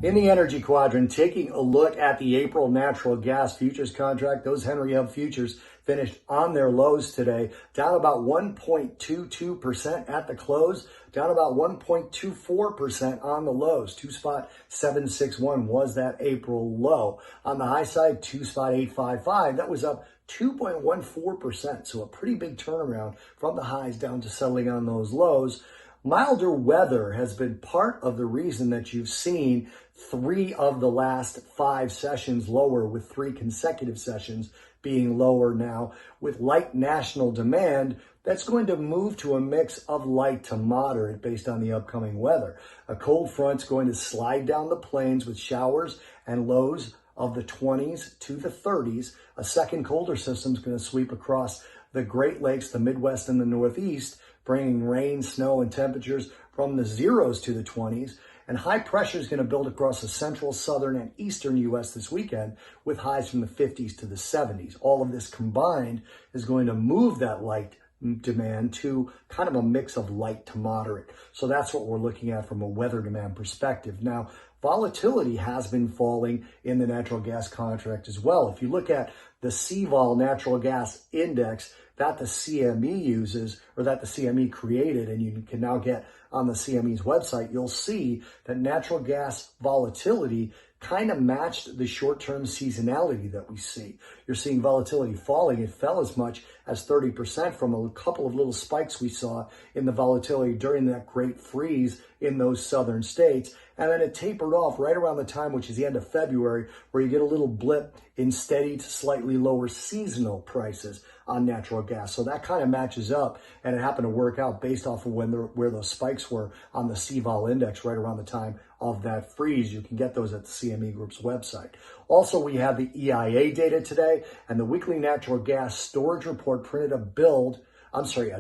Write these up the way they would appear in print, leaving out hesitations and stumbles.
In the energy quadrant, taking a look at the April natural gas futures contract, those Henry Hub futures finished on their lows today, down about 1.22% at the close, down about 1.24% on the lows. 2.761 was that April low. On the high side, 2.855. That was up 2.14%. So a pretty big turnaround from the highs down to settling on those lows. Milder weather has been part of the reason that you've seen 3 of the last 5 sessions lower, with 3 consecutive sessions being lower now. With light national demand, that's going to move to a mix of light to moderate based on the upcoming weather. A cold front's going to slide down the plains with showers and lows of the 20s to the 30s. A second colder system is going to sweep across the Great Lakes, the Midwest, and the Northeast, bringing rain, snow, and temperatures from the zeros to the 20s. And high pressure is going to build across the central, southern, and eastern U.S. this weekend, with highs from the 50s to the 70s. All of this combined is going to move that light demand to kind of a mix of light to moderate. So that's what we're looking at from a weather demand perspective. Now, volatility has been falling in the natural gas contract as well. If you look at the CVOL natural gas index that the CME uses, or that the CME created, and you can now get on the CME's website, you'll see that natural gas volatility kind of matched the short-term seasonality that we see. You're seeing volatility falling. It fell as much as 30% from a couple of little spikes we saw in the volatility during that great freeze in those southern states. And then it tapered off right around the time, which is the end of February, where you get a little blip in steady to slightly lower seasonal prices on natural gas. So that kind of matches up, and it happened to work out based off of where those spikes were on the CVOL index right around the time of that freeze. You can get those at the CME Group's website. Also, we have the EIA data today, and the weekly natural gas storage report printed a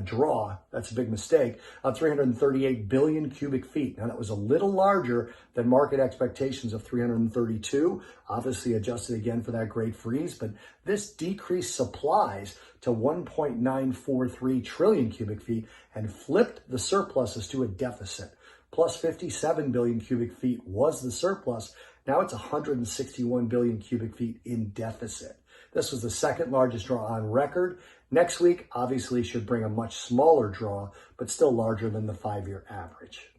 draw, that's a big mistake, of 338 billion cubic feet. Now, that was a little larger than market expectations of 332, obviously adjusted again for that great freeze, but this decreased supplies to 1.943 trillion cubic feet and flipped the surpluses to a deficit. Plus 57 billion cubic feet was the surplus. Now it's 161 billion cubic feet in deficit. This was the second largest draw on record. Next week, obviously, should bring a much smaller draw, but still larger than the 5-year average.